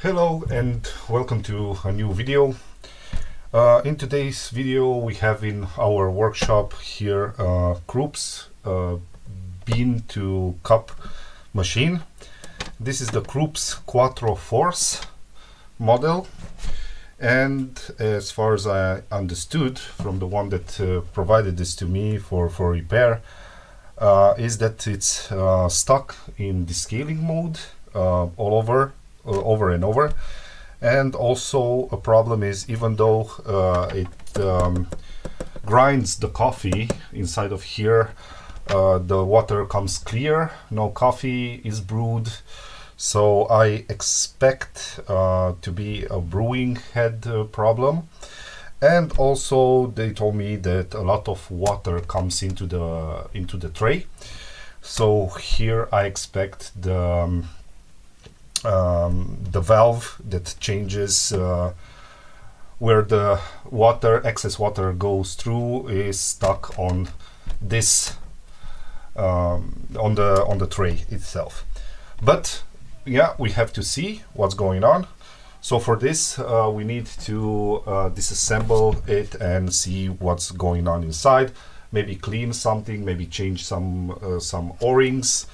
Hello and welcome to a new video. In today's video we have in our workshop here KRUPS bean to cup machine. This is the KRUPS Quattro Force model, and as far as I understood from the one that provided this to me for repair, is that it's stuck in descaling mode all over and over. And also a problem is, even though it grinds the coffee inside of here, the water comes clear, no coffee is brewed. So I expect to be a brewing head problem. And also they told me that a lot of water comes into the tray. So here I expect the valve that changes where the excess water goes through is stuck on this on the tray itself. But yeah, we have to see what's going on. So for this we need to disassemble it and see what's going on inside. Maybe clean something, maybe change some O-rings.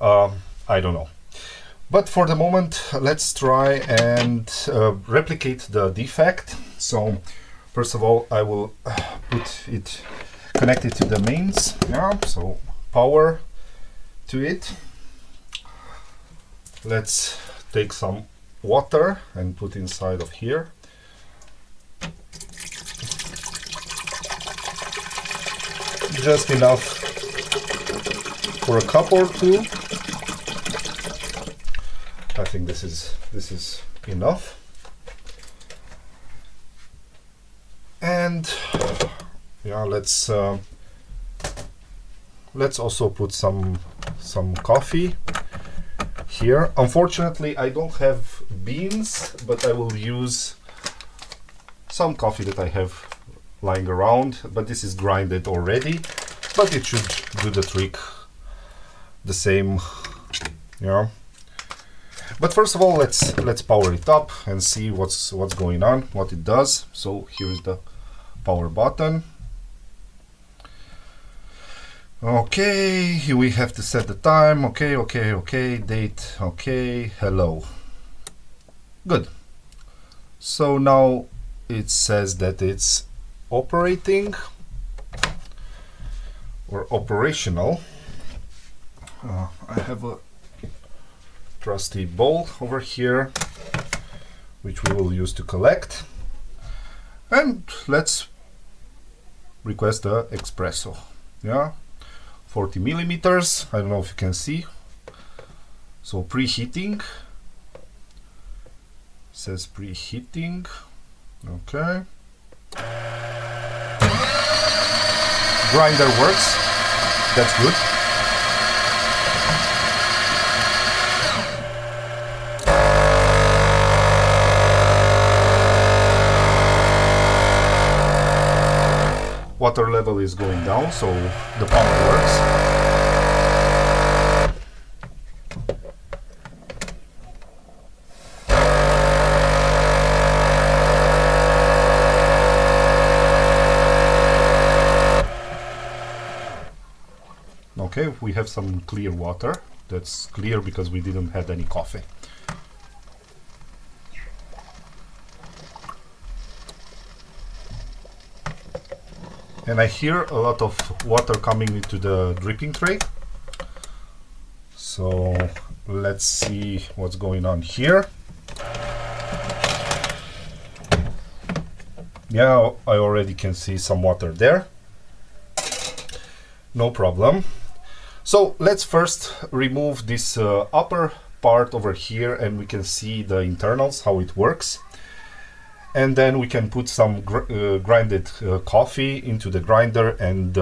I don't know. But for the moment, let's try and replicate the defect. So first of all, I will connect it to the mains. Yeah, so power to it. Let's take some water and put inside of here. Just enough for a cup or two. I think this is enough. And yeah, let's also put some coffee here. Unfortunately, I don't have beans, but I will use some coffee that I have lying around. But this is grinded already, but it should do the trick the same. Yeah. But first of all, let's power it up and see what's going on, what it does. So here's the power button. Okay, here we have to set the time. Okay, date. Okay, hello. Good. So now it says that it's operating or operational. I have a trusty bowl over here, which we will use to collect. And let's request the espresso. Yeah, 40 millimeters. I don't know if you can see. So preheating. It says preheating. Okay. Grinder works. That's good. Water level is going down, so the pump works. Okay, we have some clear water. That's clear because we didn't have any coffee. And I hear a lot of water coming into the dripping tray. So let's see what's going on here. Yeah, I already can see some water there. No problem. So let's first remove this upper part over here, and we can see the internals, how it works. And then we can put some grinded coffee into the grinder and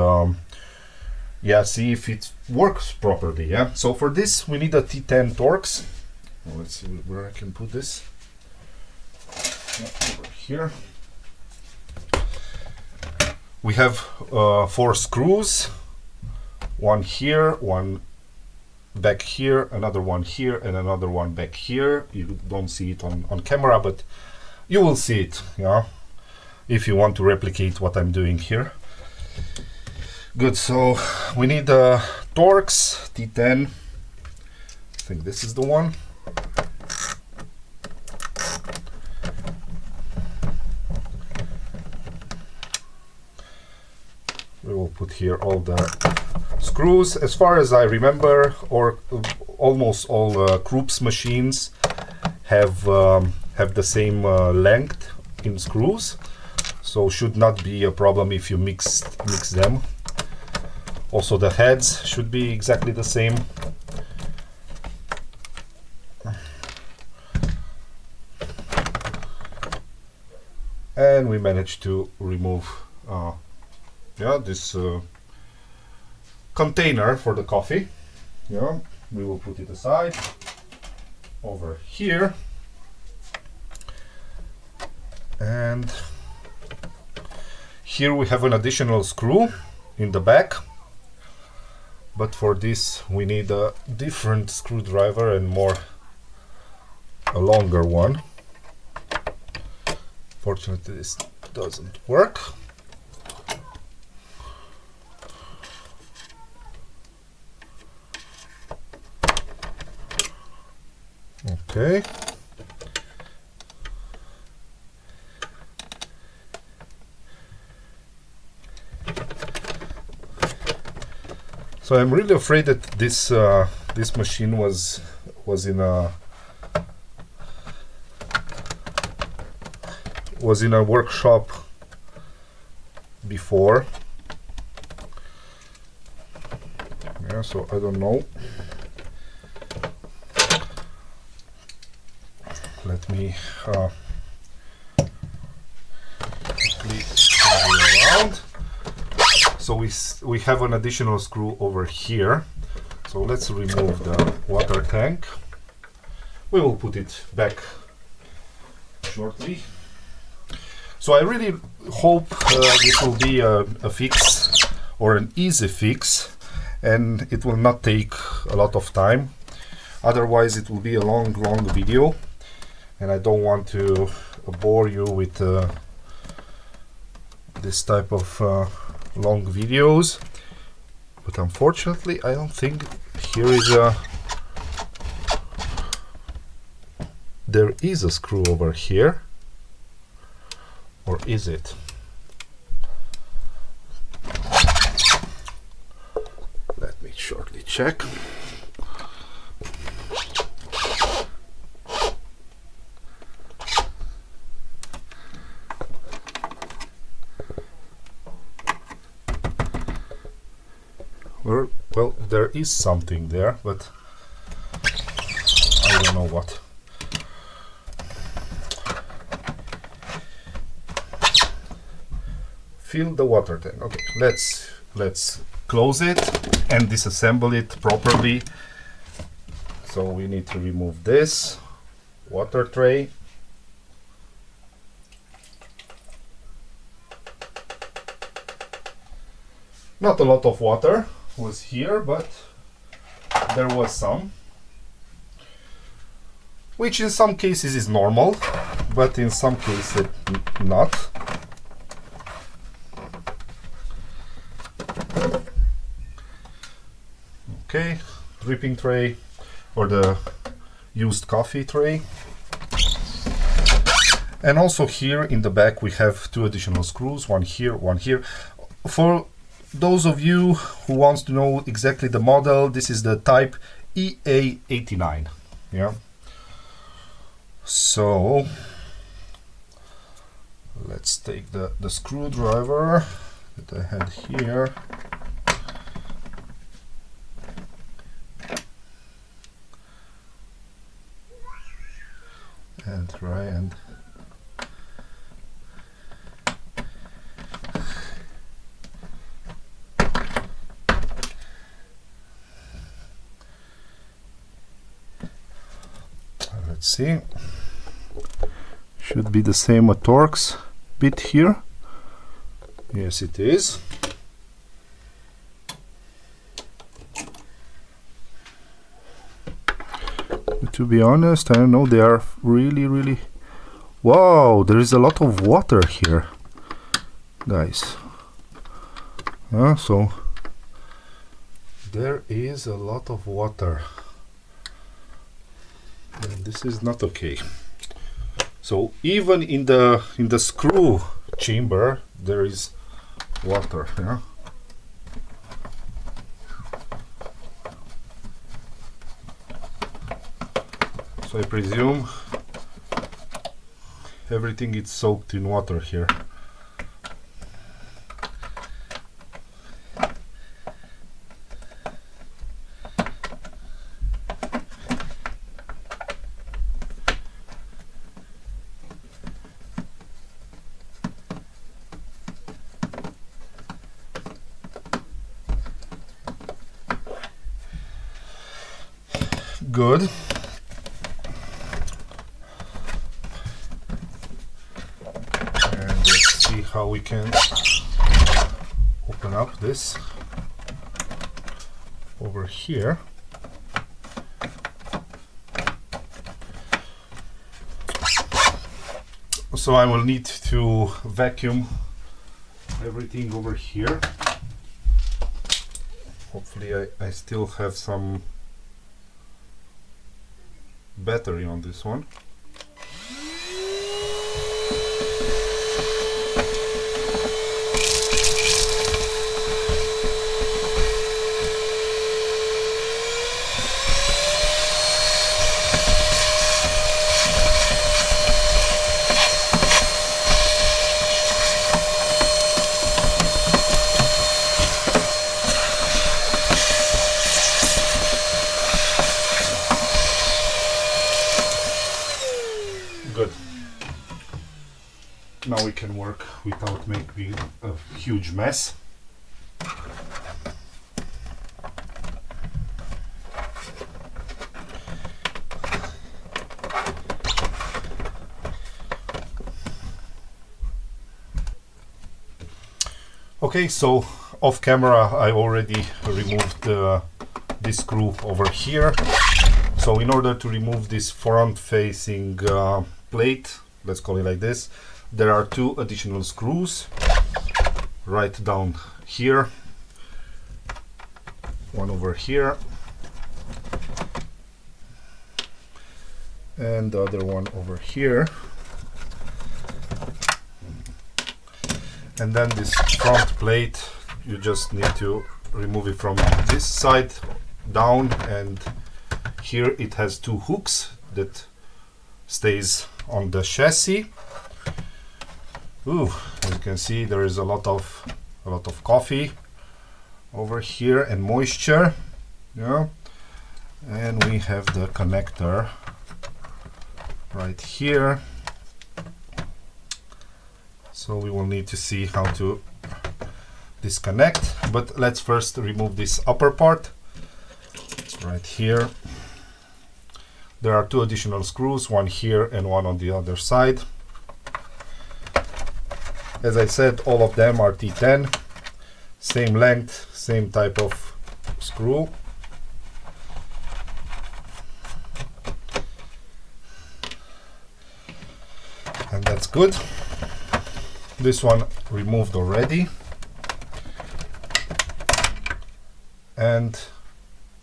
yeah, see if it works properly. Yeah. So for this we need a T10 Torx. Well, let's see where I can put this. Yeah, over here. We have 4 screws. One here, one back here, another one here, and another one back here. You don't see it on camera, but you will see it, yeah, if you want to replicate what I'm doing here. Good, so we need a Torx T10. I think this is the one. We will put here all the screws. As far as I remember, or almost all KRUPS machines have the same length in screws, so should not be a problem if you mix them. Also, the heads should be exactly the same. And we managed to remove this container for the coffee. Yeah, we will put it aside over here, and here we have an additional screw in the back, but for this we need a different screwdriver and a longer one. Fortunately, this doesn't work. Okay. So I'm really afraid that this machine was in a workshop before. Yeah, so I don't know. Let me quickly turn it around. So we have an additional screw over here. So let's remove the water tank. We will put it back shortly. So I really hope this will be a fix, or an easy fix, and it will not take a lot of time. Otherwise it will be a long video, and I don't want to bore you with this type of long videos. But unfortunately, I don't think there is a screw over here. Or is it? Let me shortly check. Well, there is something there, but I don't know what. Fill the water tank. Okay, let's close it and disassemble it properly. So we need to remove this water tray. Not a lot of water was here, but there was some, which in some cases is normal, but in some cases not. Okay, dripping tray, or the used coffee tray. And also here in the back we have two additional screws, one here, one here. For those of you who wants to know exactly the model, this is the type EA89. Yeah. So let's take the screwdriver that I had here. And try and let's see, should be the same a Torx bit here. Yes, it is. to be honest. I don't know, they are really... Wow, there is a lot of water here, guys. So there is a lot of water, and this is not okay. So even in the screw chamber there is water. Yeah. So I presume everything is soaked in water here. Good. And let's see how we can open up this over here. So I will need to vacuum everything over here. Hopefully I still have some battery on this one. Good. Now we can work without making a huge mess. Okay, so off camera I already removed this screw over here. So in order to remove this front facing plate, let's call it like this, there are two additional screws right down here, one over here and the other one over here. And then this front plate, you just need to remove it from this side down, and here it has two hooks that stays on the chassis. Ooh, as you can see, there is a lot of coffee over here and moisture. Yeah, and we have the connector right here. So we will need to see how to disconnect, but let's first remove this upper part right here. There are two additional screws, one here and one on the other side. As I said, all of them are T10, same length, same type of screw. And that's good. This one removed already. And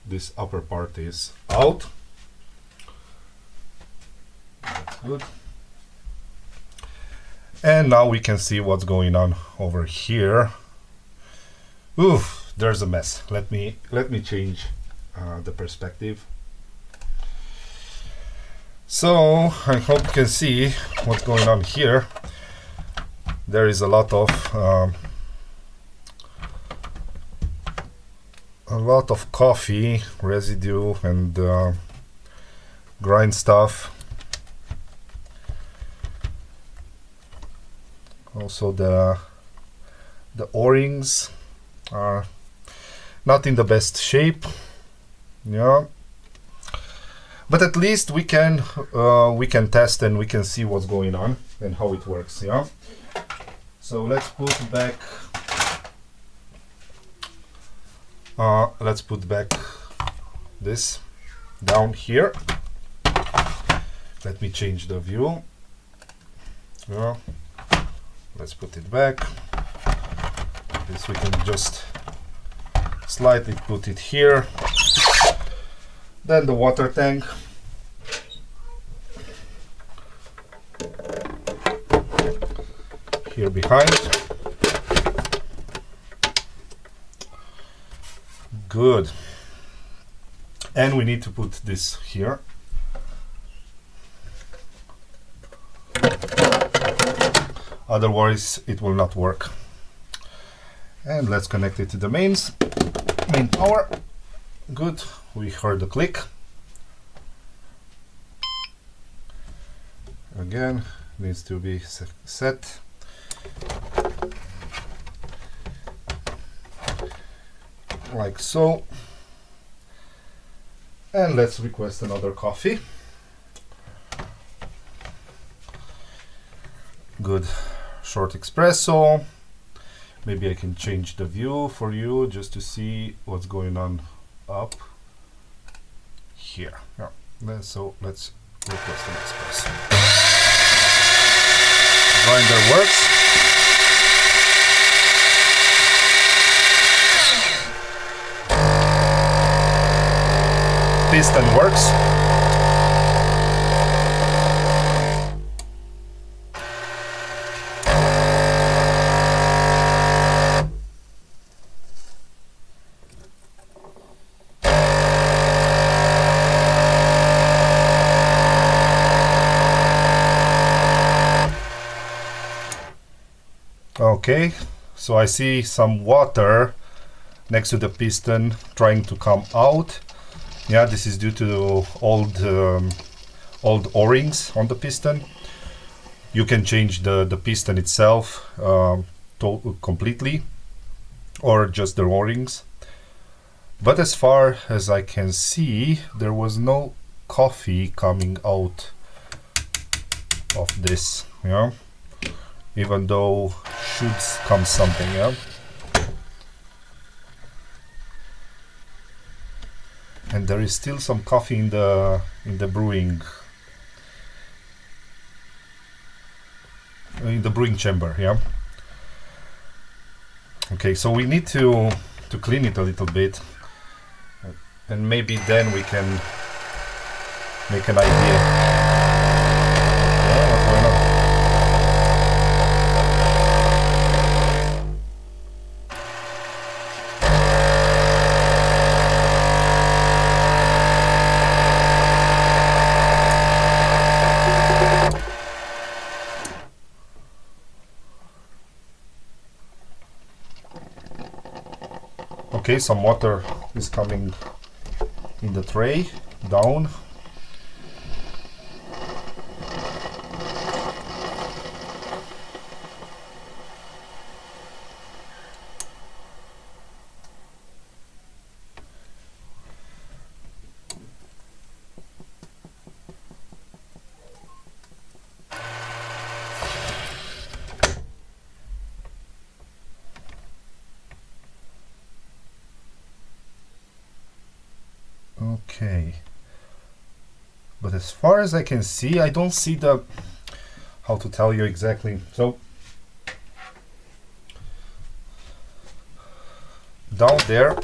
this upper part is out. That's good. And now we can see what's going on over here. Oof, there's a mess. Let me change the perspective. So I hope you can see what's going on here. There is a lot of coffee residue and grind stuff. Also the O-rings are not in the best shape. Yeah, but at least we can test and we can see what's going on and how it works. Yeah. So let's put back this down here. let me change the view. Yeah. Let's put it back. This we can just slightly put it here. Then the water tank. Here behind. Good. And we need to put this here. Otherwise it will not work. And let's connect it to the main power. Good. We heard the click. Again, needs to be set. Like so. And let's request another coffee. Good. Short espresso. Maybe I can change the view for you just to see what's going on up here. Yeah. So let's request an espresso. Grinder works. Piston works. Okay, so I see some water next to the piston trying to come out. Yeah, this is due to old O-rings on the piston. You can change the piston itself completely, or just the O-rings. But as far as I can see, there was no coffee coming out of this. Yeah, even though should come something. Yeah. And there is still some coffee in the brewing chamber. Yeah. Okay, so we need to clean it a little bit, and maybe then we can make an idea. Yeah, what's going on? Okay, some water is coming in the tray, down. Okay, but as far as I can see, I don't see the, how to tell you exactly. So down there,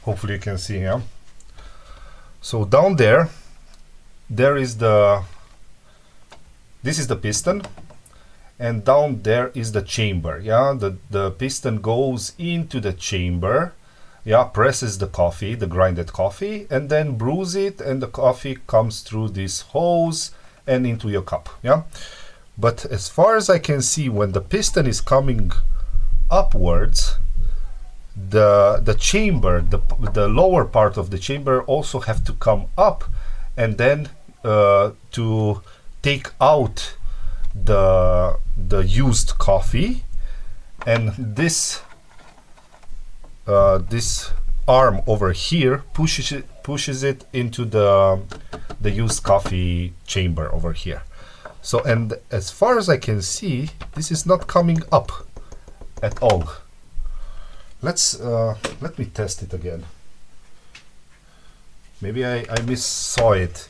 hopefully you can see here. So down there, there is this is the piston. And down there is the chamber. Yeah, the piston goes into the chamber, yeah, presses the coffee, the grinded coffee, and then brews it, and the coffee comes through this hose and into your cup. Yeah, but as far as I can see, when the piston is coming upwards, the chamber, the lower part of the chamber also have to come up, and then to take out the used coffee, and this this arm over here pushes it into the used coffee chamber over here. So, and as far as I can see, this is not coming up at all. Let me test it again. Maybe I saw it,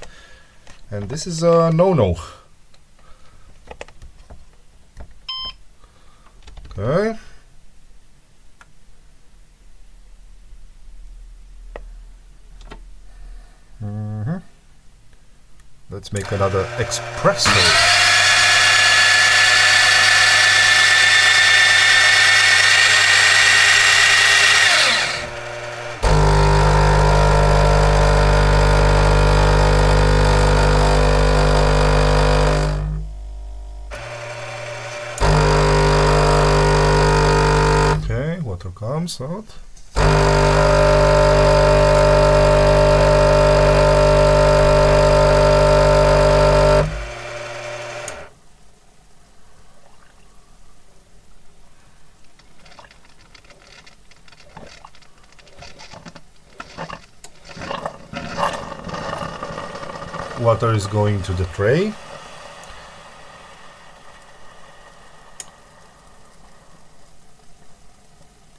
and this is a no-no. Okay. Let's make another espresso. Okay, water comes out. Water is going to the tray.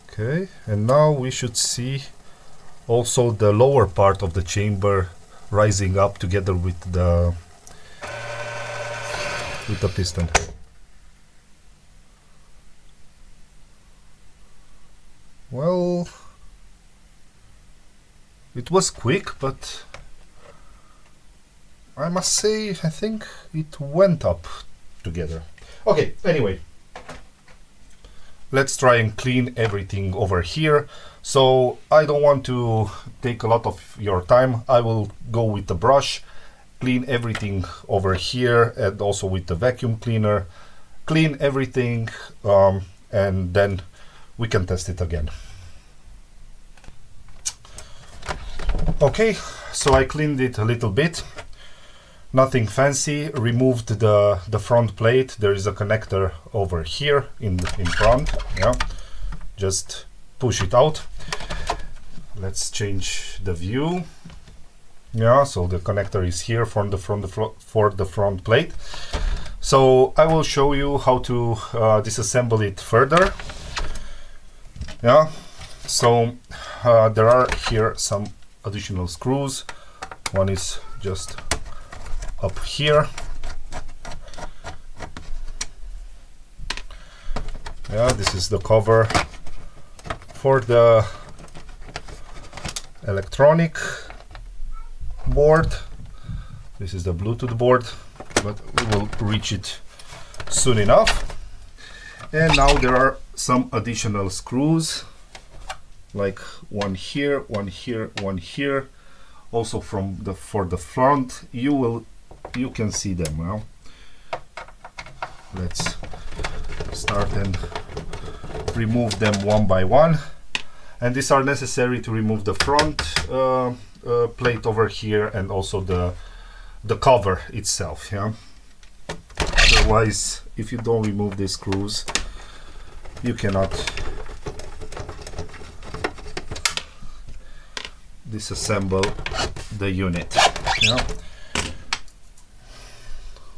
Okay, and now we should see also the lower part of the chamber rising up together with the piston. Well, it was quick, but I must say, I think it went up together. Okay, anyway, let's try and clean everything over here. So I don't want to take a lot of your time. I will go with the brush, clean everything over here, and also with the vacuum cleaner, clean everything, and then we can test it again. Okay, so I cleaned it a little bit. Nothing fancy. Removed the front plate. There is a connector over here in front. Yeah, just push it out. Let's change the view. Yeah, so the connector is here for the front plate. So I will show you how to disassemble it further. Yeah, so there are here some additional screws. One is just up here. Yeah, this is the cover for the electronic board. This is the Bluetooth board, but we will reach it soon enough. And now there are some additional screws, like one here, one here, one here. Also for the front, you can see them now. Let's start and remove them one by one. And these are necessary to remove the front plate over here and also the cover itself. Yeah. Otherwise, if you don't remove these screws, you cannot disassemble the unit. Yeah.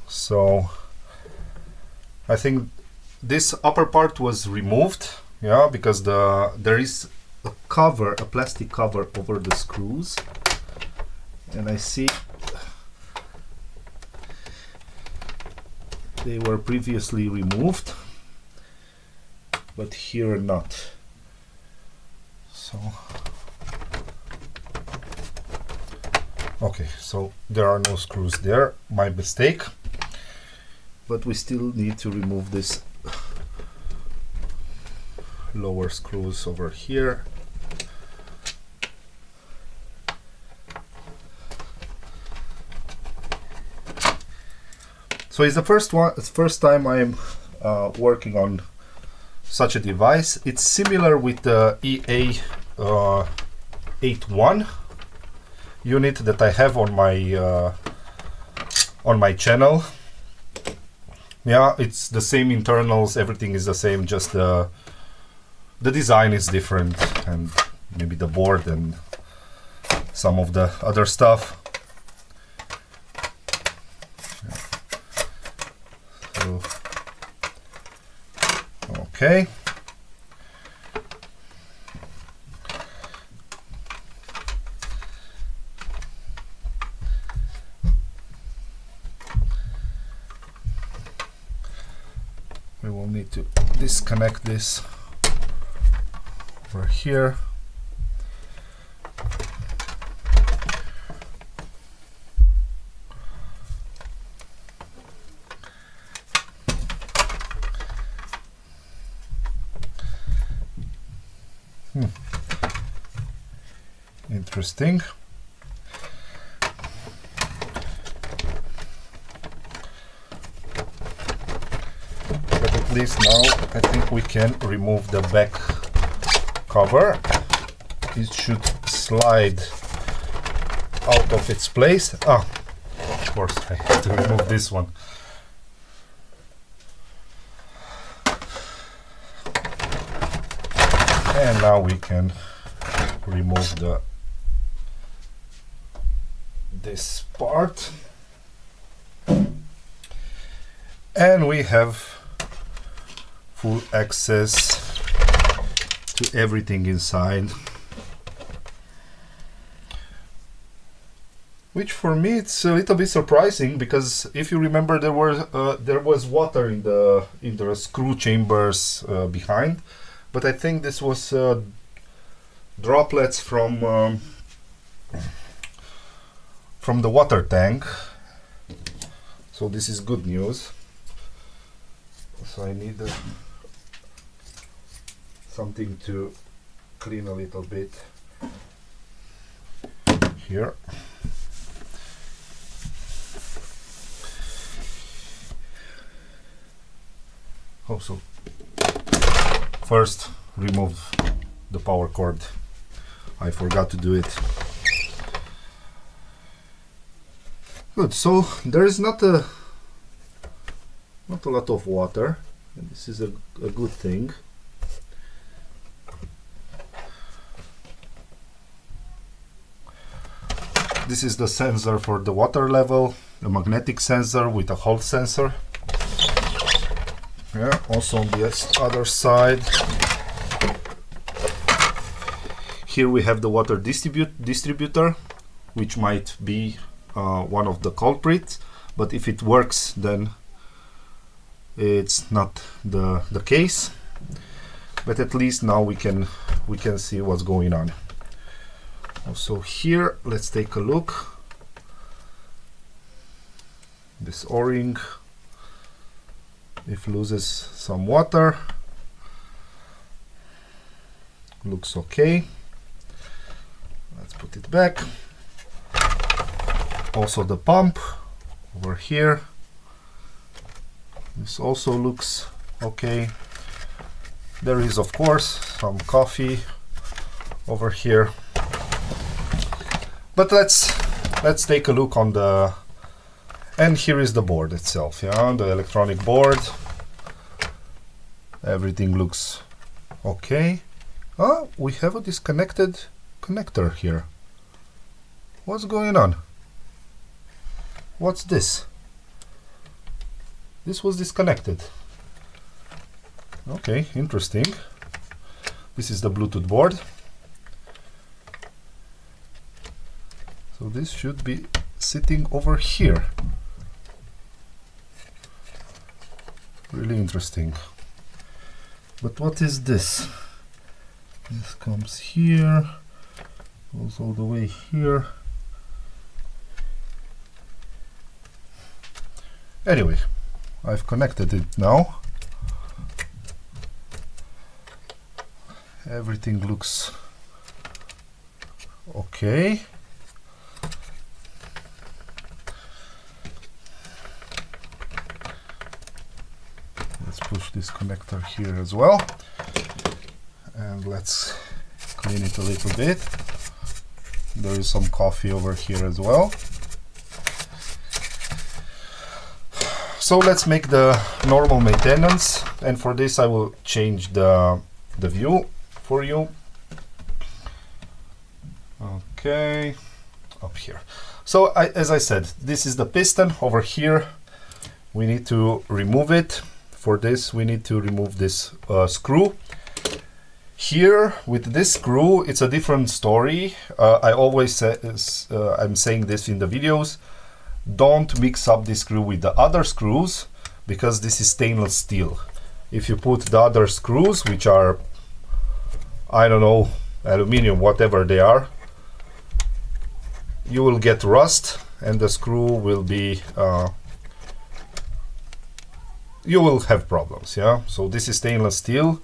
So I think this upper part was removed, yeah, because there is a cover, a plastic cover over the screws, and I see they were previously removed, but here not. So okay, so there are no screws there, my mistake. But we still need to remove this lower screws over here. So it's the first time I'm working on such a device. It's similar with the EA89 unit that I have on my channel. Yeah, it's the same internals, everything is the same, just the design is different, and maybe the board and some of the other stuff. So, okay. need to disconnect this over here. Interesting. But at least now I think we can remove the back cover. It should slide out of its place. Ah, of course I have to remove this one. And now we can remove this part, and we have full access to everything inside, which for me it's a little bit surprising, because if you remember there was water in the screw chambers behind, but I think this was droplets from the water tank, so this is good news. So I need something to clean a little bit here. Also, first remove the power cord. I forgot to do it. Good, so there is not a lot of water, and this is a good thing. This is the sensor for the water level, a magnetic sensor with a Hall sensor. Yeah, also on the other side, here we have the water distributor, which might be one of the culprits, but if it works, then it's not the case. But at least now we can see what's going on. Also here, let's take a look. This O-ring, if loses some water, looks okay. Let's put it back. Also the pump over here, this also looks okay. There is of course some coffee over here, but let's take a look on the, and here is the board itself, yeah, the electronic board. Everything looks okay. Oh, we have a disconnected connector here. What's going on? What's this? This was disconnected. Okay, interesting. This is the Bluetooth board. So this should be sitting over here. Really interesting. But what is this? This comes here, goes all the way here. Anyway, I've connected it now. Everything looks okay. Let's push this connector here as well. And let's clean it a little bit. There is some coffee over here as well. So let's make the normal maintenance, and for this I will change the view for you. Okay, up here. So as I said, this is the piston over here. We need to remove it. For this we need to remove this screw. Here with this screw it's a different story. I always say, I'm saying this in the videos, don't mix up this screw with the other screws, because this is stainless steel. if you put the other screws, which are, I don't know, aluminum, whatever they are, you will get rust and the screw will be you will have problems. Yeah, so this is stainless steel.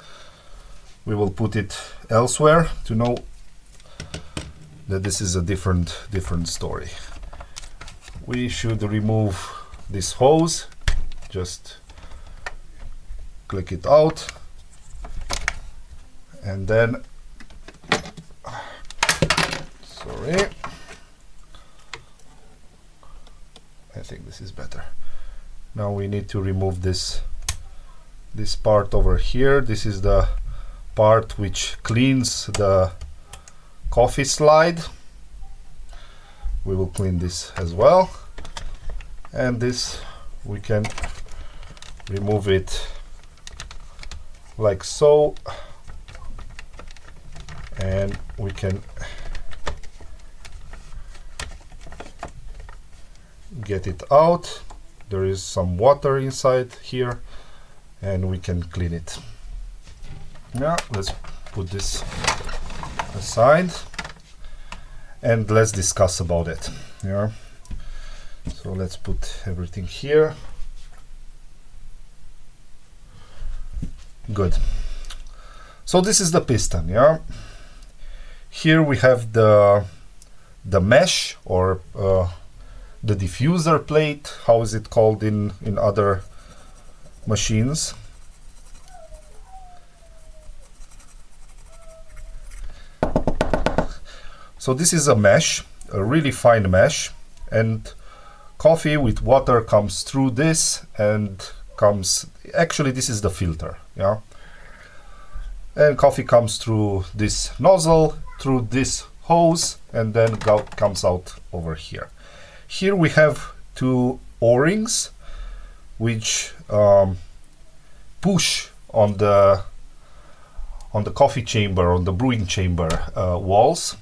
We will put it elsewhere to know that this is a different story. We should remove this hose. Just click it out, and then sorry, I think this is better. Now we need to remove this part over here. This is the part which cleans the coffee slide. We will clean this as well, and this we can remove it like so, and we can get it out. There is some water inside here and we can clean it. Now let's put this aside and let's discuss about it. Yeah, so let's put everything here. Good. So this is the piston. Yeah, here we have the mesh, or the diffuser plate. How is it called in other machines? So this is a mesh, a really fine mesh, and coffee with water comes through this and comes, actually this is the filter, yeah, and coffee comes through this nozzle, through this hose, and then comes out over here. Here we have two O-rings which push on the coffee chamber, on the brewing chamber walls.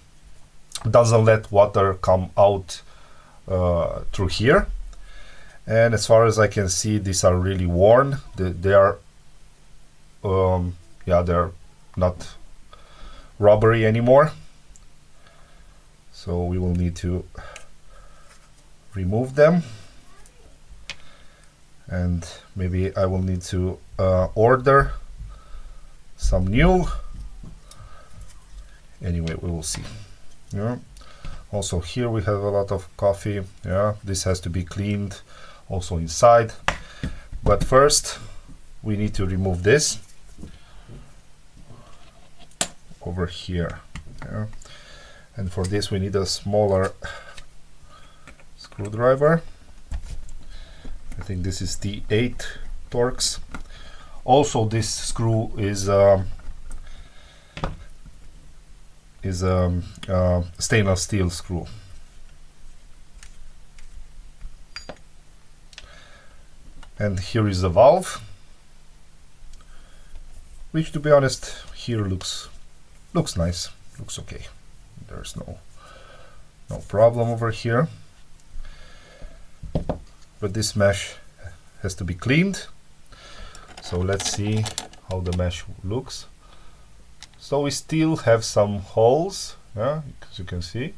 Doesn't let water come out through here. And as far as I can see, these are really worn. They are yeah, they're not rubbery anymore, so we will need to remove them, and maybe I will need to order some new. Anyway, we will see. Yeah. Also here we have a lot of coffee. Yeah, this has to be cleaned also inside, but first we need to remove this over here. Yeah. And for this we need a smaller screwdriver. I think this is T8 Torx. Also this screw is stainless steel screw. And here is the valve, which, to be honest, here looks nice, looks okay. There's no problem over here. But this mesh has to be cleaned. So let's see how the mesh looks. So we still have some holes, yeah, as you can see,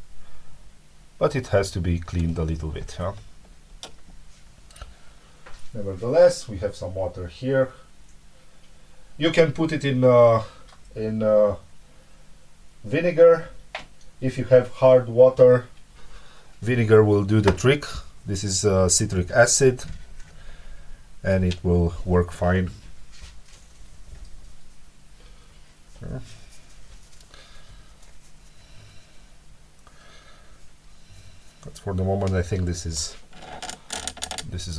but it has to be cleaned a little bit. Yeah. Nevertheless, we have some water here. You can put it in vinegar. If you have hard water, vinegar will do the trick. This is citric acid, and it will work fine. Sure. But for the moment, I think this is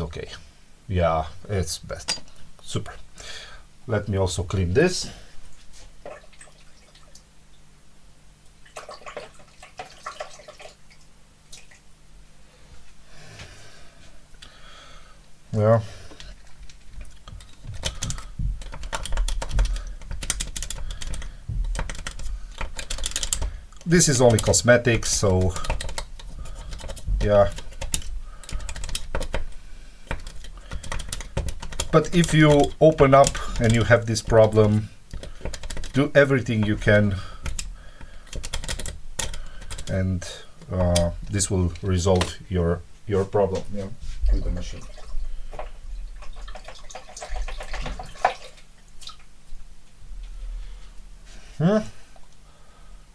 okay. Yeah, it's best. Super. Let me also clean this. Yeah. This is only cosmetics, so yeah. But if you open up and you have this problem, do everything you can, and this will resolve your problem, yeah, with the machine.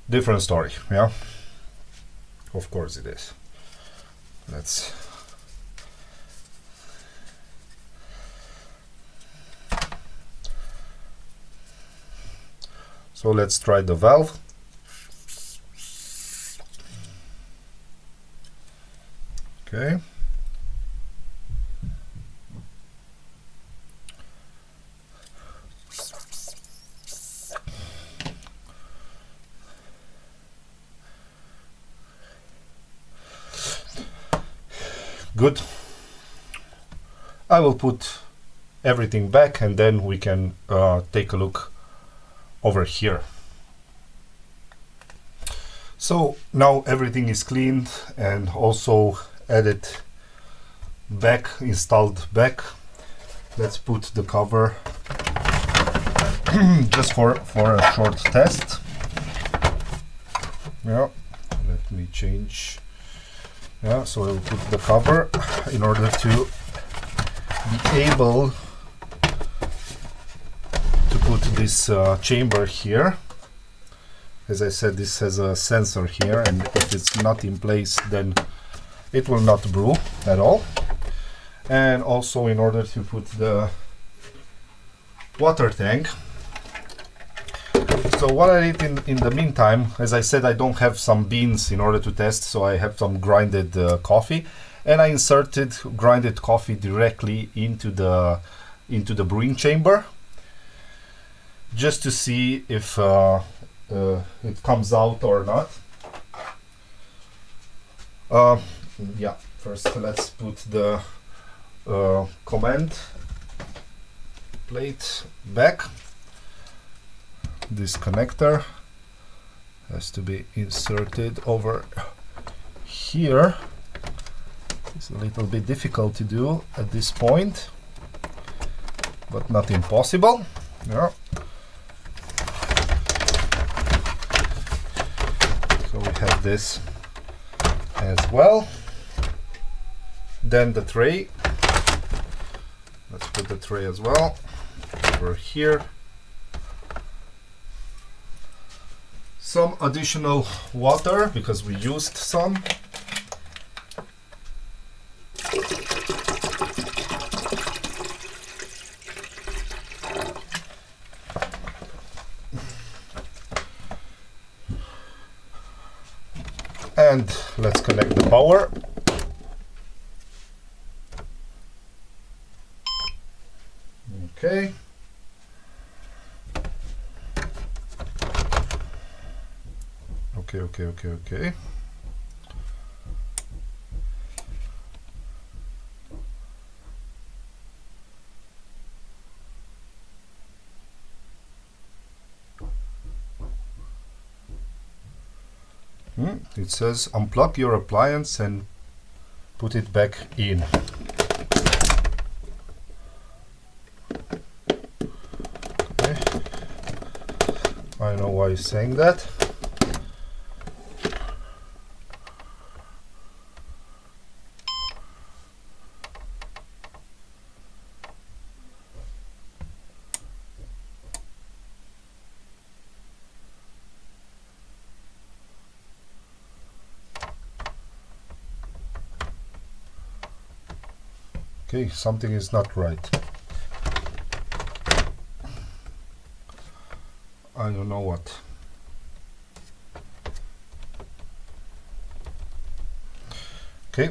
Different story, yeah. Of course it is. So let's try the valve. Okay. Good. I will put everything back and then we can take a look over here. So now everything is cleaned and also added back, installed back. Let's put the cover just for a short test. Yeah, let me change. Yeah, so I'll put the cover in order to be able to put this chamber here. As I said, this has a sensor here, and if it's not in place, then it will not brew at all. And also in order to put the water tank. So what I did in the meantime, as I said, I don't have some beans in order to test, so I have some grinded coffee, and I inserted grinded coffee directly into the brewing chamber, just to see if it comes out or not. Yeah, first let's put the command plate back. This connector has to be inserted over here. It's a little bit difficult to do at this point, but not impossible. Yeah. So we have this as well. Then the tray. Let's put the tray as well over here. Some additional water because we used some. And let's connect the power. Okay. Okay. It says unplug your appliance and put it back in. Okay. I know why it's saying that. Okay, something is not right. I don't know what. Okay,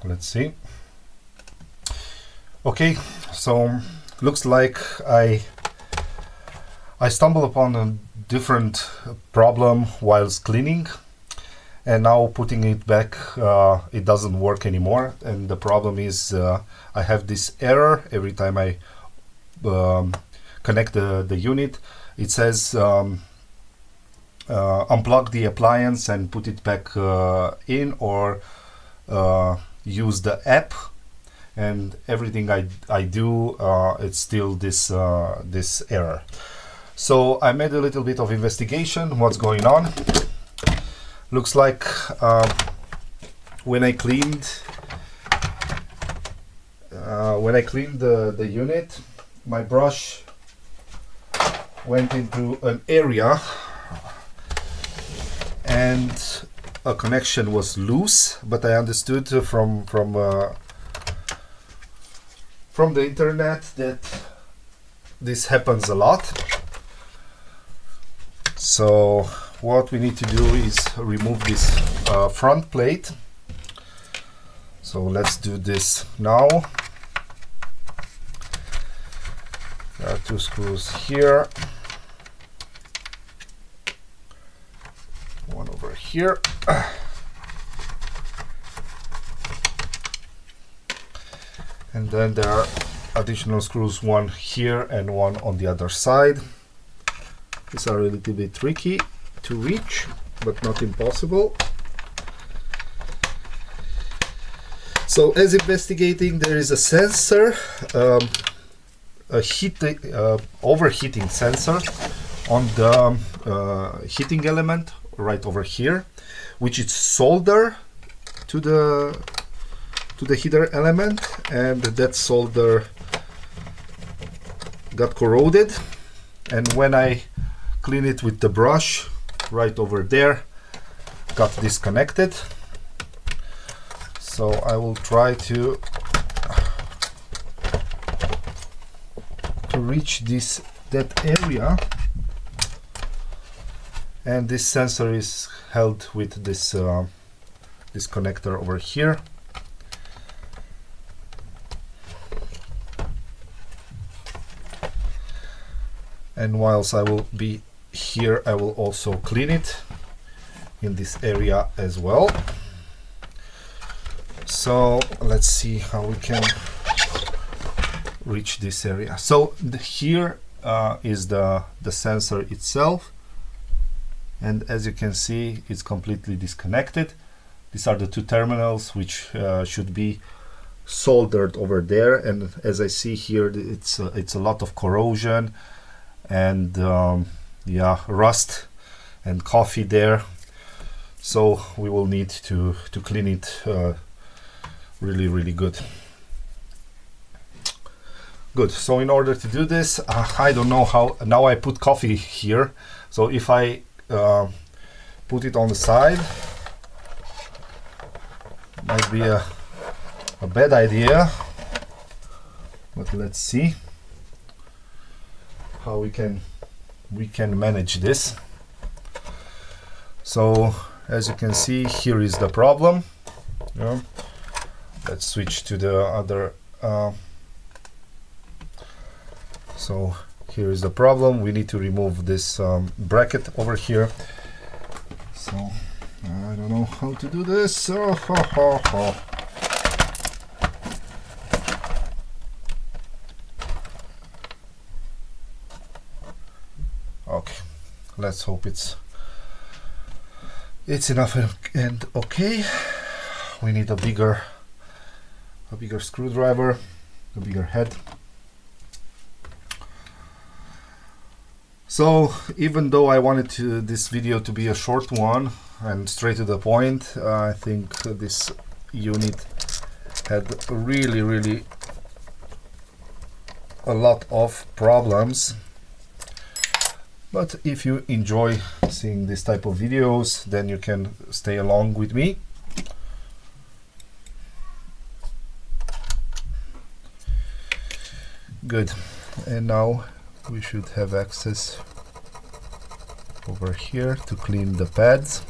let's see. Okay, so looks like I stumbled upon a different problem whilst cleaning, and now putting it back, it doesn't work anymore. And the problem is I have this error every time I connect the unit. It says unplug the appliance and put it back in, or use the app. and everything I do, it's still this this error. So I made a little bit of investigation what's going on. Looks like when I cleaned the unit, my brush went into an area and a connection was loose, but I understood from the internet that this happens a lot. So what we need to do is remove this front plate. So let's do this now. There are 2 screws here, one over here. And then there are additional screws, one here and one on the other side. These are a little bit tricky to reach, but not impossible. So as investigating, there is a sensor, a overheating sensor on the heating element right over here, which is soldered to the heater element, and that solder got corroded, and when I clean it with the brush right over there, got disconnected. So I will try to reach that area, and this sensor is held with this this connector over here. And whilst I will be here, I will also clean it in this area as well. So let's see how we can reach this area. So here is the sensor itself, and as you can see, it's completely disconnected. These are the 2 terminals which should be soldered over there, and as I see here, it's a lot of corrosion and yeah, rust and coffee there. So we will need to clean it really good. Good. So in order to do this, I don't know how. Now I put coffee here, so if I put it on the side, might be a bad idea, but let's see how we can manage this. So as you can see, here is the problem. Yeah. Let's switch to the other. So here is the problem. We need to remove this bracket over here. So I don't know how to do this. Okay, let's hope it's enough and okay. We need a bigger screwdriver, a bigger head. So even though I wanted this video to be a short one and straight to the point, I think this unit had really a lot of problems. But if you enjoy seeing this type of videos, then you can stay along with me. Good. And now we should have access over here to clean the pads.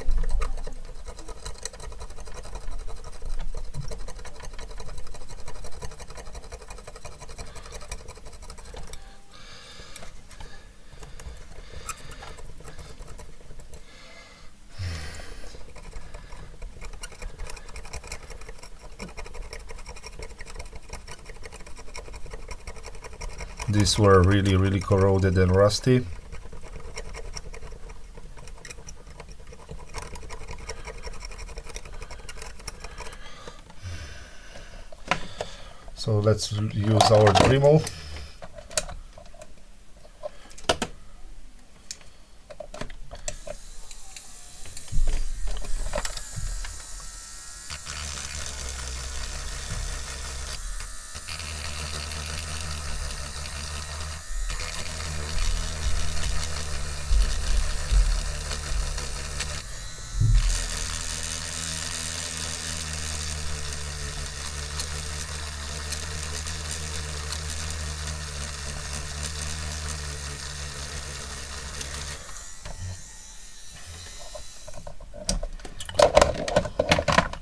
These were really corroded and rusty. So let's use our Dremel.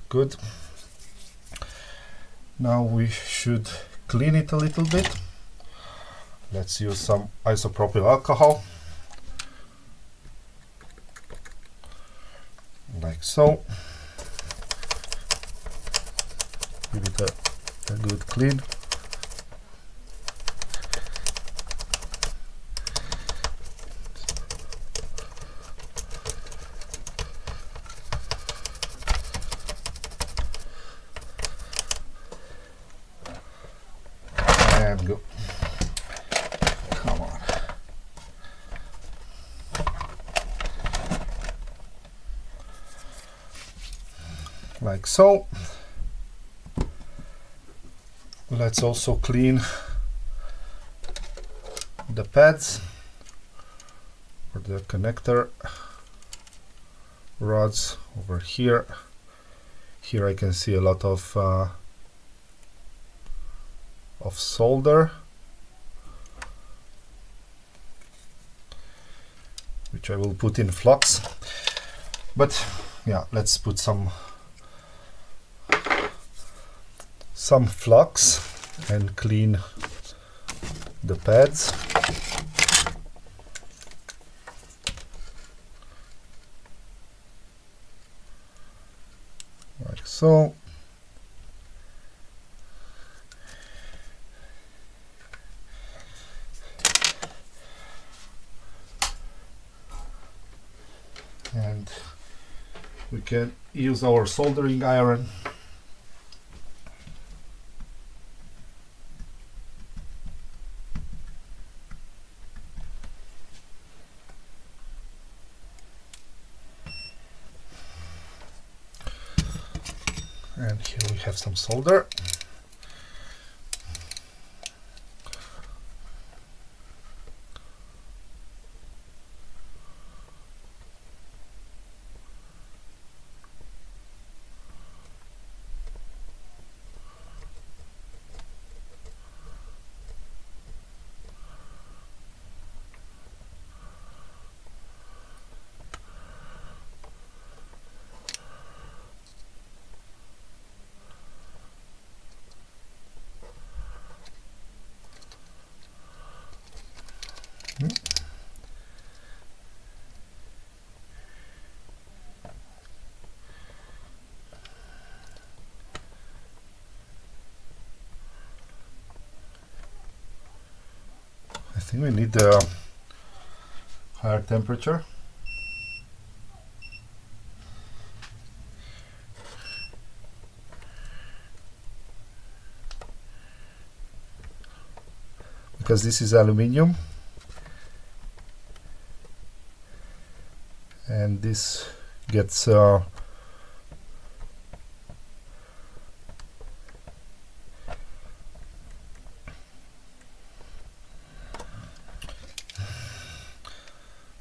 Good. Now we should clean it a little bit. Let's use some isopropyl alcohol, like so. Give it a good clean. And go. Come on. Like so. Let's also clean the pads or the connector rods over here. Here I can see a lot of solder, which I will put in flux. But yeah, let's put some flux and clean the pads. Like so. And we can use our soldering iron. And here we have some solder. I think we need a higher temperature. Because this is aluminium and this gets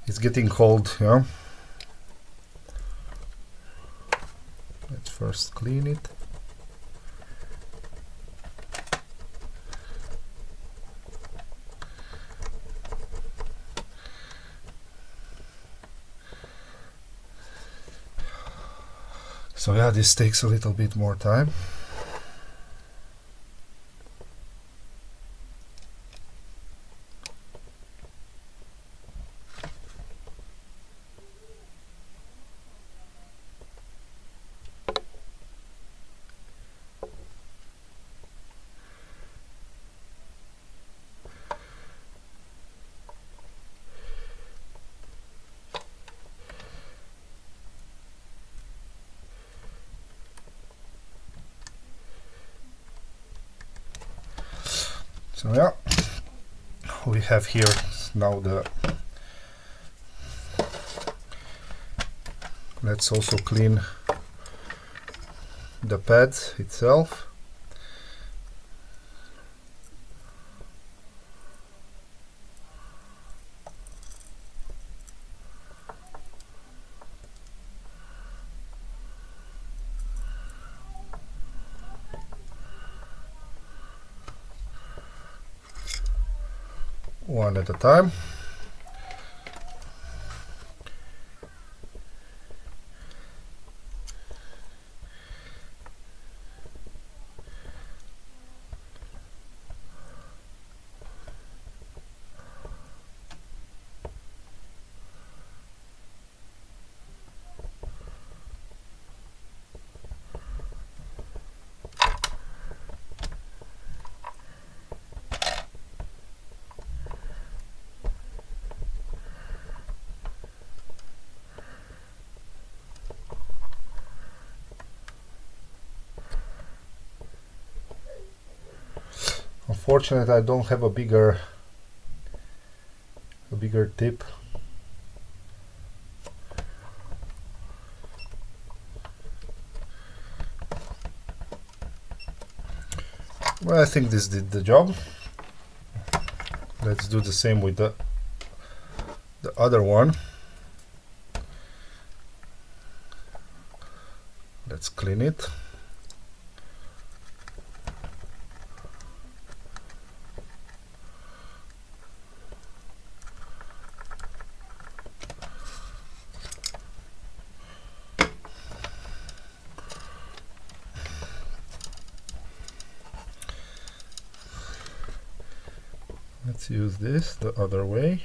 it's getting cold, yeah. Let's first clean it. So yeah, this takes a little bit more time. So yeah, we have here now the, let's also clean the pad itself. One at a time. Unfortunately, I don't have a bigger tip. Well, I think this did the job. Let's do the same with the other one. Let's clean it. Let's use this the other way.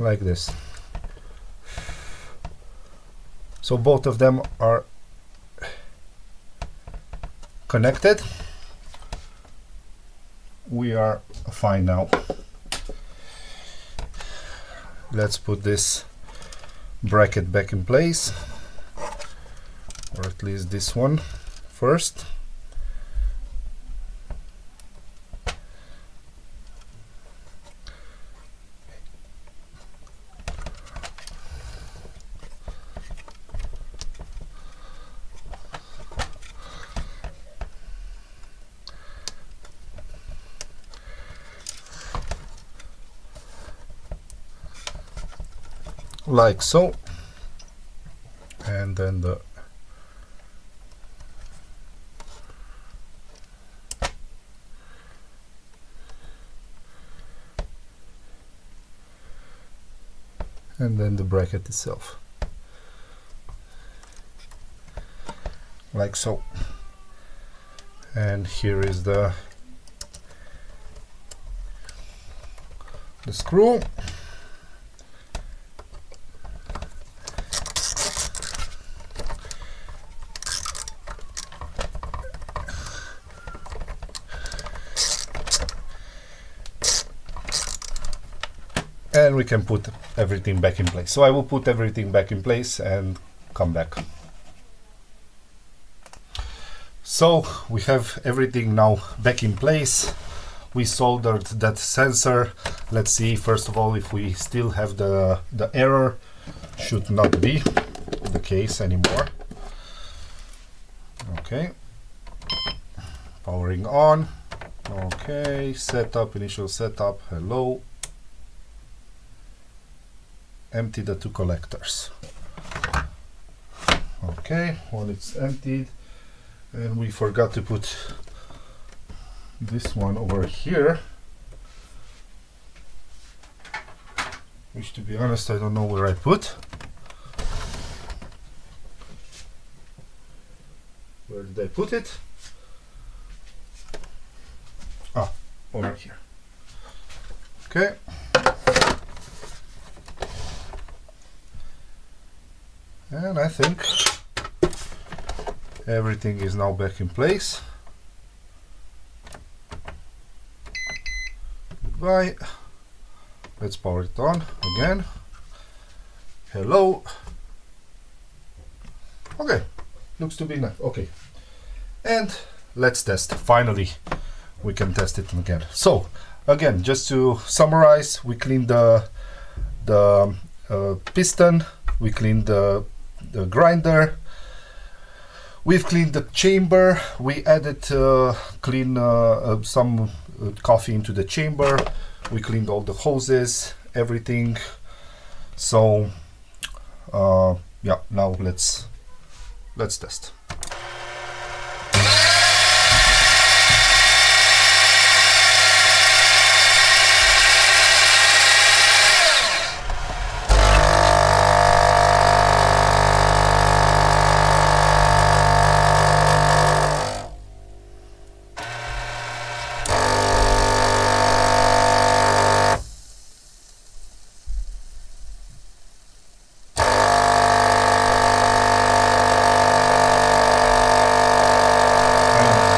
Like this. So both of them are connected. We are fine now. Let's put this bracket back in place, or at least this one first. Like so, and then the bracket itself, like so. And here is the screw. And we can put everything back in place. So I will put everything back in place and come back. So we have everything now back in place. We soldered that sensor. Let's see first of all if we still have the error. Should not be the case anymore. Okay, powering on. Okay, setup, initial setup, hello. Empty the two collectors. Okay, well, it's emptied, and we forgot to put this one over here, which, to be honest, I don't know where I put. Where did I put it? Ah, over here. Okay. And I think everything is now back in place. Goodbye. Let's power it on again. Hello. Okay, looks to be nice. Okay, and let's test. Finally, we can test it again. So again, just to summarize, we cleaned the piston, we cleaned the grinder, we've cleaned the chamber, we added some coffee into the chamber, we cleaned all the hoses, everything. So yeah, now let's test.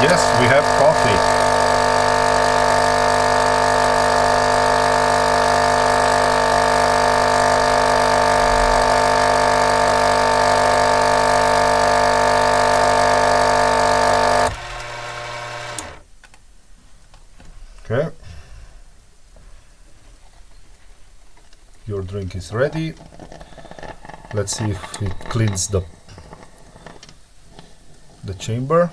Yes, we have coffee. Okay. Your drink is ready. Let's see if it cleans the chamber.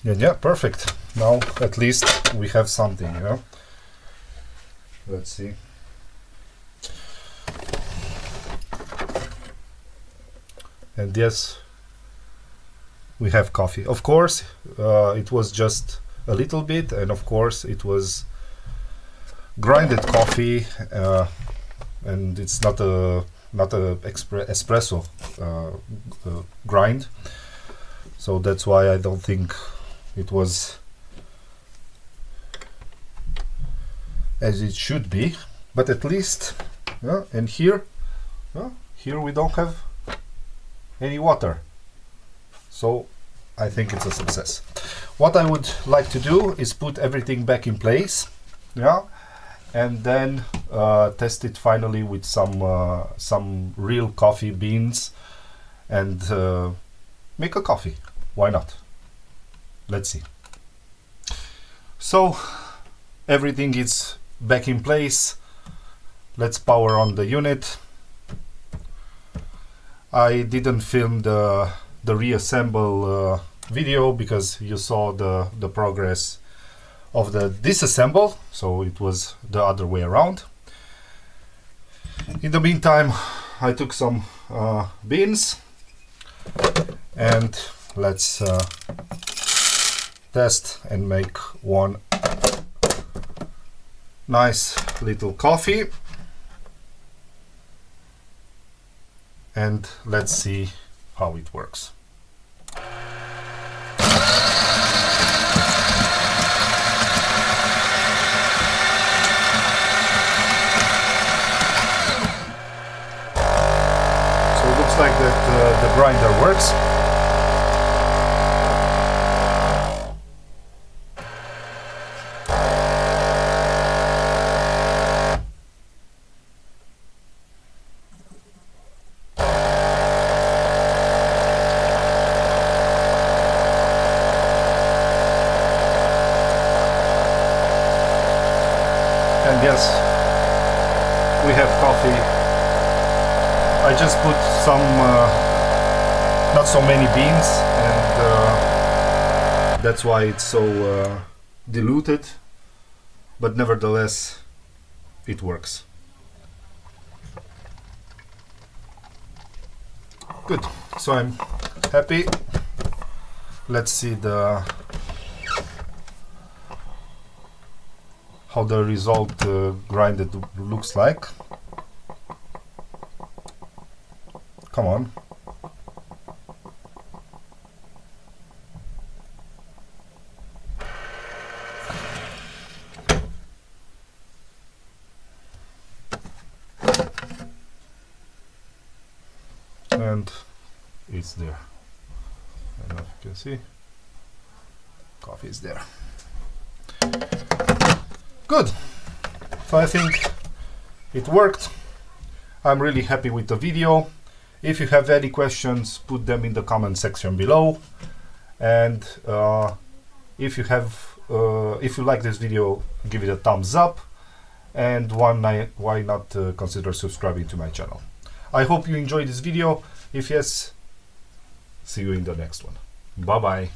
Yeah, perfect. Now at least we have something, you know. Let's see. And yes, we have coffee. Of course, it was just a little bit, and of course it was grinded coffee, and it's not a espresso grind. So that's why I don't think it was as it should be, but at least, and here we don't have any water, so I think it's a success. What I would like to do is put everything back in place, and then test it finally with some real coffee beans and make a coffee. Why not? Let's see. So everything is back in place. Let's power on the unit. I didn't film the reassemble video because you saw the progress of the disassemble, so it was the other way around. In the meantime, I took some beans, and let's test and make one nice little coffee, and let's see how it works. So it looks like that the grinder works. And yes, we have coffee. I just put some, not so many beans, and that's why it's so diluted, but nevertheless, it works. Good. So I'm happy. Let's see how the result grinded looks like. Come on. And it's there. I don't know if you can see. Coffee is there. Good. So I think it worked. I'm really happy with the video. If you have any questions, put them in the comment section below. And if you like this video, give it a thumbs up. And why not consider subscribing to my channel. I hope you enjoyed this video. If yes, see you in the next one. Bye bye.